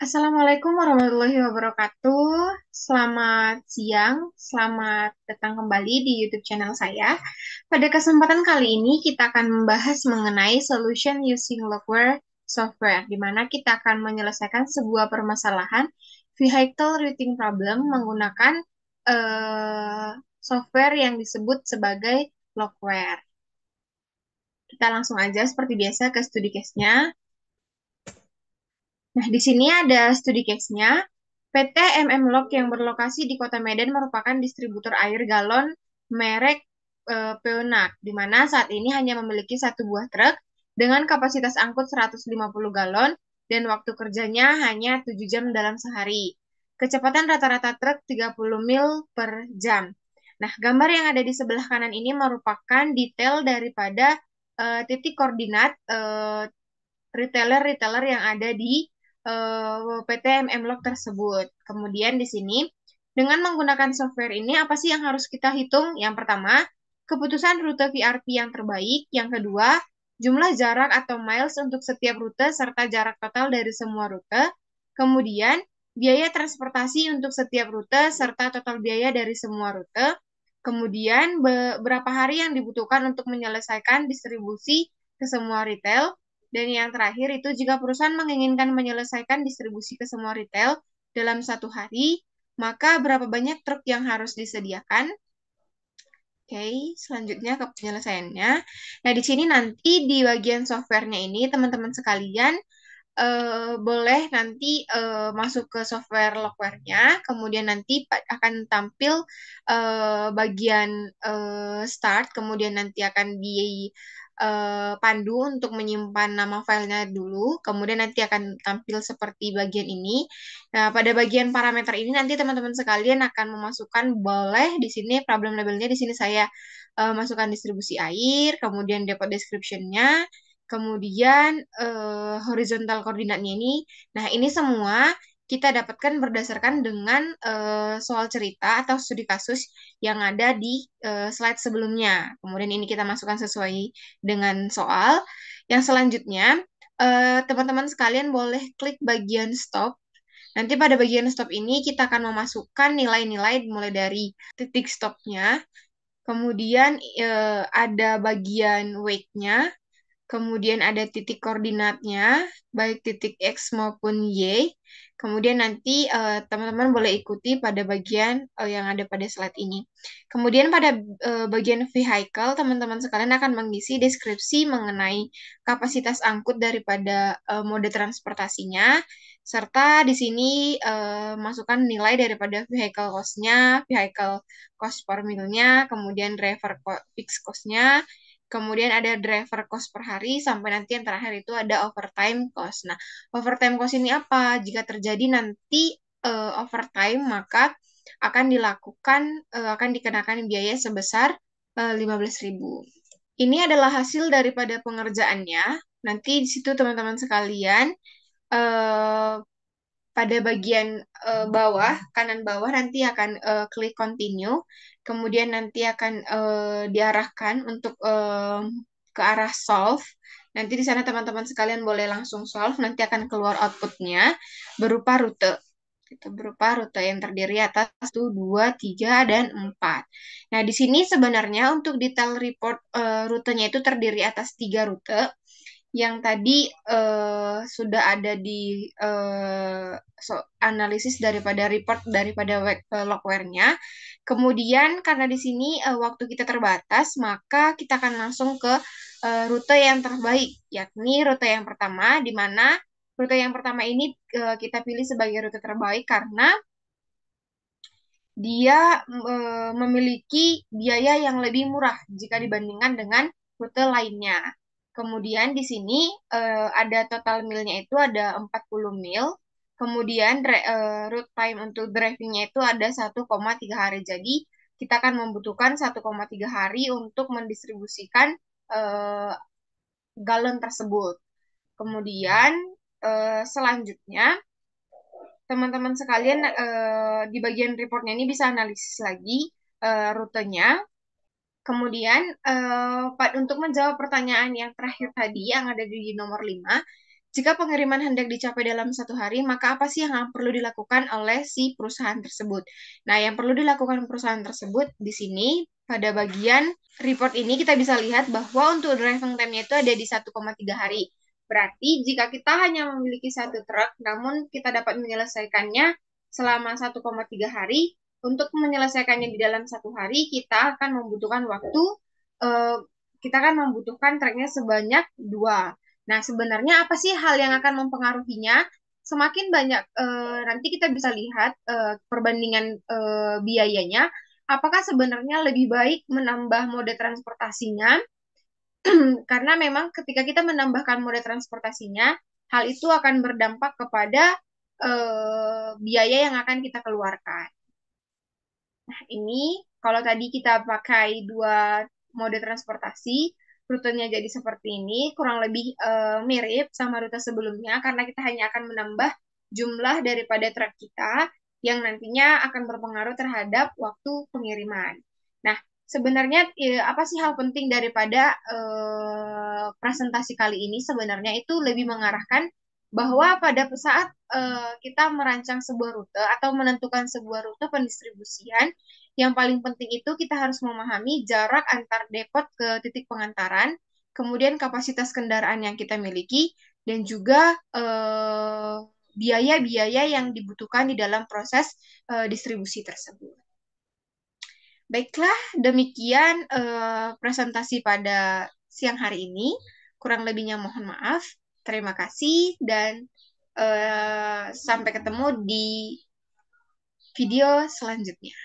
Assalamualaikum warahmatullahi wabarakatuh. Selamat siang, selamat datang kembali di YouTube channel saya. Pada kesempatan kali ini kita akan membahas mengenai solution using Logware software, di mana kita akan menyelesaikan sebuah permasalahan vehicle routing problem menggunakan eh, software yang disebut sebagai Logware. Kita langsung aja seperti biasa ke studi case-nya. Nah, di sini ada studi case-nya. PT Log yang berlokasi di Kota Medan merupakan distributor air galon merek Peonak, di mana saat ini hanya memiliki satu buah truk dengan kapasitas angkut 150 galon dan waktu kerjanya hanya 7 jam dalam sehari. Kecepatan rata-rata truk 30 mil per jam. Nah, gambar yang ada di sebelah kanan ini merupakan detail daripada titik koordinat retailer-retailer yang ada di PT Log tersebut. Kemudian di sini, dengan menggunakan software ini, apa sih yang harus kita hitung? Yang pertama, keputusan rute VRP yang terbaik. Yang kedua, jumlah jarak atau miles untuk setiap rute, serta jarak total dari semua rute. Kemudian, biaya transportasi untuk setiap rute, serta total biaya dari semua rute. Kemudian, beberapa hari yang dibutuhkan untuk menyelesaikan distribusi ke semua retail. Dan yang terakhir itu jika perusahaan menginginkan menyelesaikan distribusi ke semua retail dalam satu hari, maka berapa banyak truk yang harus disediakan? Oke, selanjutnya ke penyelesaiannya. Nah, di sini nanti di bagian softwarenya ini, teman-teman sekalian boleh nanti masuk ke software Logware-nya, kemudian nanti akan tampil bagian start, kemudian nanti akan dipandu untuk menyimpan nama filenya dulu, kemudian nanti akan tampil seperti bagian ini. Nah, pada bagian parameter ini nanti teman-teman sekalian akan memasukkan boleh di sini problem labelnya di sini saya masukkan distribusi air, kemudian depot description-nya, kemudian horizontal koordinatnya ini. Nah, ini semua kita dapatkan berdasarkan dengan soal cerita atau studi kasus yang ada di slide sebelumnya. Kemudian ini kita masukkan sesuai dengan soal. Yang selanjutnya, teman-teman sekalian boleh klik bagian stop. Nanti pada bagian stop ini kita akan memasukkan nilai-nilai mulai dari titik stopnya, kemudian ada bagian weight-nya, kemudian ada titik koordinatnya, baik titik X maupun Y. Kemudian nanti teman-teman boleh ikuti pada bagian yang ada pada slide ini. Kemudian pada bagian vehicle, teman-teman sekalian akan mengisi deskripsi mengenai kapasitas angkut daripada mode transportasinya, serta di sini masukkan nilai daripada vehicle cost-nya, vehicle cost per mil-nya, kemudian driver fixed cost-nya, kemudian ada driver cost per hari, sampai nanti yang terakhir itu ada overtime cost. Nah, overtime cost ini apa? Jika terjadi nanti overtime, maka akan dikenakan biaya sebesar 15.000. Ini adalah hasil daripada pengerjaannya. Nanti di situ teman-teman sekalian eh, pada bagian bawah, kanan bawah nanti akan klik continue, kemudian nanti akan diarahkan untuk ke arah solve. Nanti di sana teman-teman sekalian boleh langsung solve, nanti akan keluar outputnya berupa rute. Itu berupa rute yang terdiri atas 1, 2, 3, dan 4. Nah, di sini sebenarnya untuk detail report rutenya itu terdiri atas 3 rute yang tadi sudah ada di analisis daripada report daripada logware-nya. Kemudian karena di sini waktu kita terbatas, maka kita akan langsung ke rute yang terbaik, yakni rute yang pertama, di mana rute yang pertama ini kita pilih sebagai rute terbaik karena dia memiliki biaya yang lebih murah jika dibandingkan dengan rute lainnya. Kemudian di sini ada total milnya itu ada 40 mil. Kemudian route time untuk drivingnya itu ada 1,3 hari. Jadi kita akan membutuhkan 1,3 hari untuk mendistribusikan eh, galon tersebut. Kemudian selanjutnya teman-teman sekalian di bagian reportnya ini bisa analisis lagi rutenya. Kemudian untuk menjawab pertanyaan yang terakhir tadi yang ada di nomor 5, Jika pengiriman hendak dicapai dalam 1 hari, maka apa sih yang perlu dilakukan oleh si perusahaan tersebut? Nah, yang perlu dilakukan perusahaan tersebut di sini, pada bagian report ini kita bisa lihat bahwa untuk driving time-nya itu ada di 1,3 hari. Berarti jika kita hanya memiliki satu truk, namun kita dapat menyelesaikannya selama 1,3 hari, untuk menyelesaikannya di dalam 1 hari, kita akan membutuhkan waktu, eh, kita akan membutuhkan truknya sebanyak 2. Nah, sebenarnya apa sih hal yang akan mempengaruhinya? Semakin banyak, nanti kita bisa lihat perbandingan biayanya. Apakah sebenarnya lebih baik menambah mode transportasinya? Karena memang ketika kita menambahkan mode transportasinya, hal itu akan berdampak kepada biaya yang akan kita keluarkan. Nah, ini kalau tadi kita pakai 2 mode transportasi, rutenya jadi seperti ini, kurang lebih mirip sama rute sebelumnya karena kita hanya akan menambah jumlah daripada truk kita yang nantinya akan berpengaruh terhadap waktu pengiriman. Nah, sebenarnya apa sih hal penting daripada presentasi kali ini? Sebenarnya itu lebih mengarahkan bahwa pada saat kita merancang sebuah rute atau menentukan sebuah rute pendistribusian, yang paling penting itu kita harus memahami jarak antar depot ke titik pengantaran, kemudian kapasitas kendaraan yang kita miliki, dan juga biaya-biaya yang dibutuhkan di dalam proses distribusi tersebut. Baiklah, demikian presentasi pada siang hari ini. Kurang lebihnya mohon maaf. Terima kasih dan sampai ketemu di video selanjutnya.